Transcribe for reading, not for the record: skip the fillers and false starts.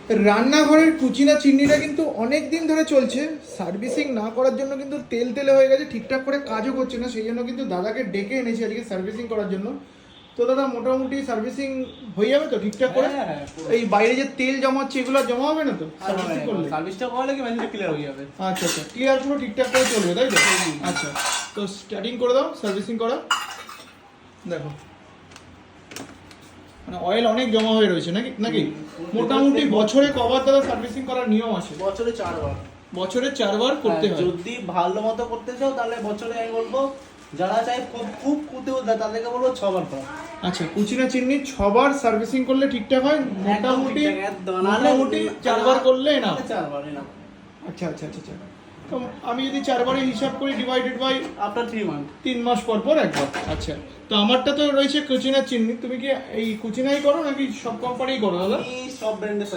রান্নাঘরের কুচিনা চিমনিটা কিন্তু অনেক দিন ধরে চলছে, সার্ভিসিং না করার জন্য কিন্তু তেল তেলে হয়ে গেছে, ঠিকঠাক করে কাজও করছে না। সেই জন্য কিন্তু দাদাকে ডেকে এনেছি আজকে সার্ভিসিং করার জন্য। তো দাদা মোটামুটি সার্ভিসিং হয়ে যাবে তো ঠিকঠাক করে? হ্যাঁ, এই বাইরে যে তেল জমাচ্ছে এগুলো জমা হবে না তো সার্ভিসিং করলে? সার্ভিসটা করলে কি মেশিনটা ক্লিয়ার হয়ে যাবে। আচ্ছা আচ্ছা, ক্লিয়ার পুরো ঠিকঠাক করে চলবে তাই তো? আচ্ছা, তো স্টার্টিং করে দাও সার্ভিসিং করা। দেখো মানে অয়েল অনেক জমা হয়ে রয়েছে নাকি নাকি মোটামুটি বছরে কবার দাদা সার্ভিসিং করার নিয়ম আছে? বছরে 4 বার। বছরে 4 বার করতে হয়। যদি ভালো মতো করতে চাও তাহলে বছরে আমি বলবো, যারা চাই খুব খুব কুতেও দেয় তাদেরকে বলবো 6 বার করা। আচ্ছা, কুচিনা চিমনি 6 বার সার্ভিসিং করলে ঠিকঠাক হয় মোটামুটি? মোটামুটি 4 বার করলে না? 4 বার না। আচ্ছা আচ্ছা আচ্ছা আচ্ছা, তো আমি যদি 4 বারে হিসাব করি ডিভাইডেড বাই আপনার 3 মান্থ, 3 মাস পর পর একবার। আচ্ছা, তো আমারটা তো রয়েছে কুচিনা চিমনি, তুমি কি এই কুচিনাই করো নাকি সব কোম্পানিই করো দাদা? আমি সব ব্র্যান্ডের